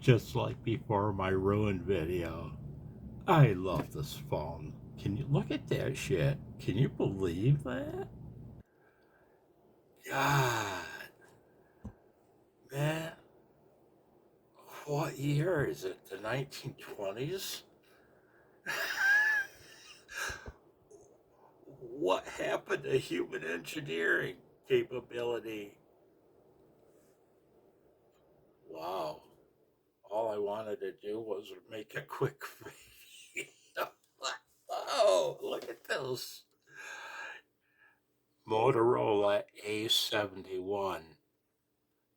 just like before my ruined video. I love this phone. Can you look at that shit? Can you believe that? God, man, what year is it? The 1920s? What happened to human engineering capability? Wow. All I wanted to do was make a quick video. Oh, look at this. Motorola A71.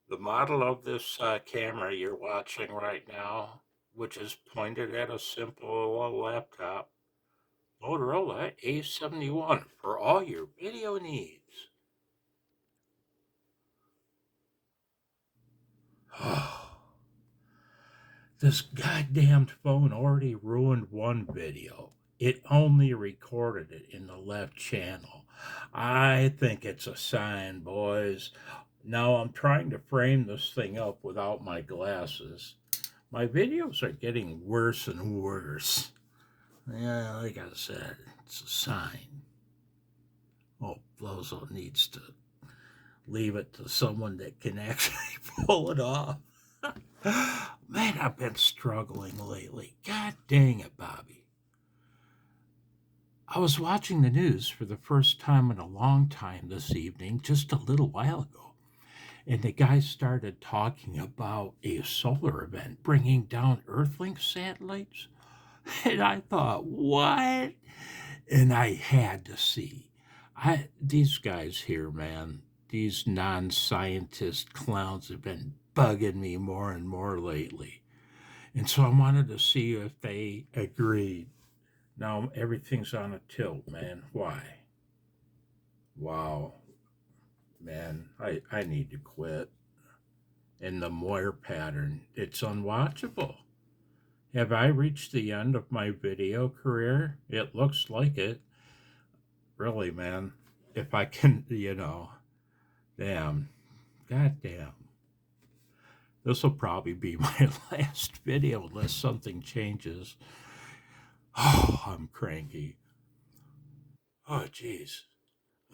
The model of this camera you're watching right now, which is pointed at a simple laptop, Motorola A71 for all your video needs. This goddamn phone already ruined one video. It only recorded it in the left channel. I think it's a sign, boys. Now I'm trying to frame this thing up without my glasses. My videos are getting worse and worse. Yeah, like I said, it's a sign. Oh, Flozo needs to leave it to someone that can actually pull it off. Man, I've been struggling lately. God dang it, Bobby. I was watching the news for the first time in a long time this evening, just a little while ago, and the guy started talking about a solar event bringing down Earthlink satellites. And I thought, what? And I had to see. These guys here, man, these non-scientist clowns have been bugging me more and more lately. And so I wanted to see if they agreed. Now everything's on a tilt, man. Why? Wow, man, I need to quit. And the Moyer pattern, it's unwatchable. Have I reached the end of my video career? It looks like it. Really, man. If I can, damn, goddamn. This will probably be my last video unless something changes. Oh, I'm cranky. Oh, jeez.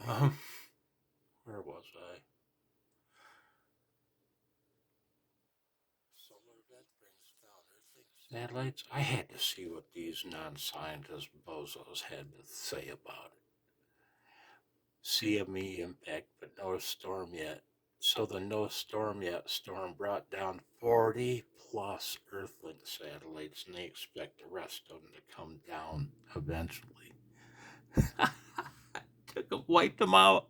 Um, where was I? Solar event brings down Earthling satellites. I had to see what these non-scientist bozos had to say about it. CME impact, but no storm yet. So the no storm yet storm brought down 40 plus Earthling satellites, and they expect the rest of them to come down eventually. Took them, wiped them out.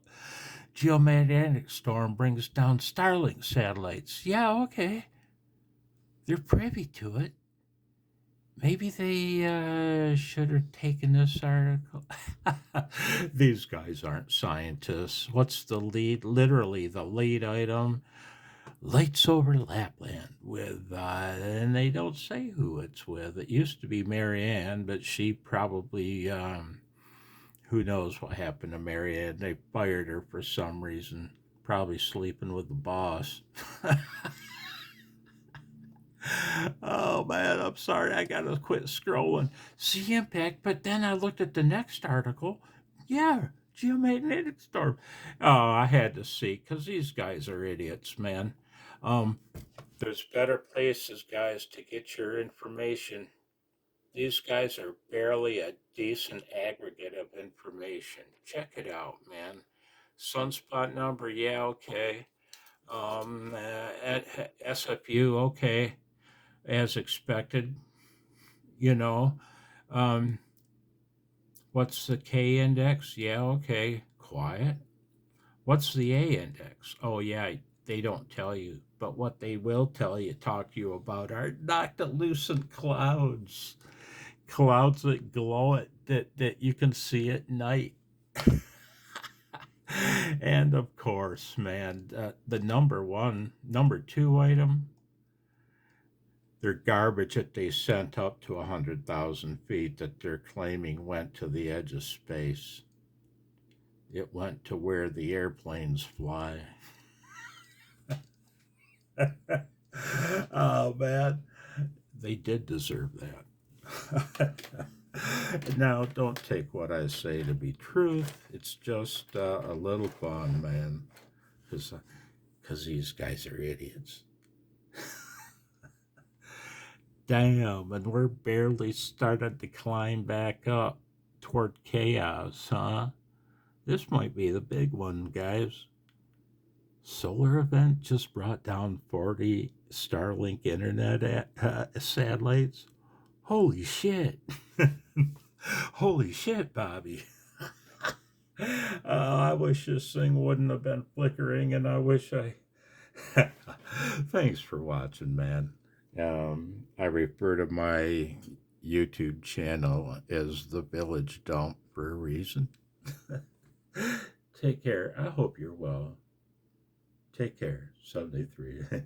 Geomagnetic storm brings down Starlink satellites. Yeah, okay. They're privy to it. Maybe they should have taken this article. These guys aren't scientists. What's the lead? Literally, the lead item: lights over Lapland with, and they don't say who it's with. It used to be Marianne, but she probably, who knows what happened to Marianne? They fired her for some reason. Probably sleeping with the boss. Oh man, I'm sorry. I gotta quit scrolling. See impact, but then I looked at the next article. Yeah, geomagnetic storm. Oh, I had to see because these guys are idiots, man. Um, there's better places, guys, to get your information. These guys are barely a decent aggregate of information. Check it out, man. Sunspot number, yeah, okay. At SFU, okay, as expected. You know, um, what's the K index? Yeah, okay, quiet. What's the A index? Oh, yeah, they don't tell you. But what they will tell you, talk to you about are noctilucent clouds. Clouds that glow that you can see at night. And of course, man, the number two item, they're garbage that they sent up to 100,000 feet that they're claiming went to the edge of space. It went to where the airplanes fly. Oh, man. They did deserve that. Now, don't take what I say to be truth. It's just a little fun, man. Because these guys are idiots. Damn, and we're barely started to climb back up toward chaos, huh? This might be the big one, guys. Solar event just brought down 40 Starlink internet satellites. Holy shit. Holy shit, Bobby. I wish this thing wouldn't have been flickering, and I wish I. Thanks for watching, man. I refer to my YouTube channel as the Village Dump for a reason. Take care. I hope you're well. Take care. 73.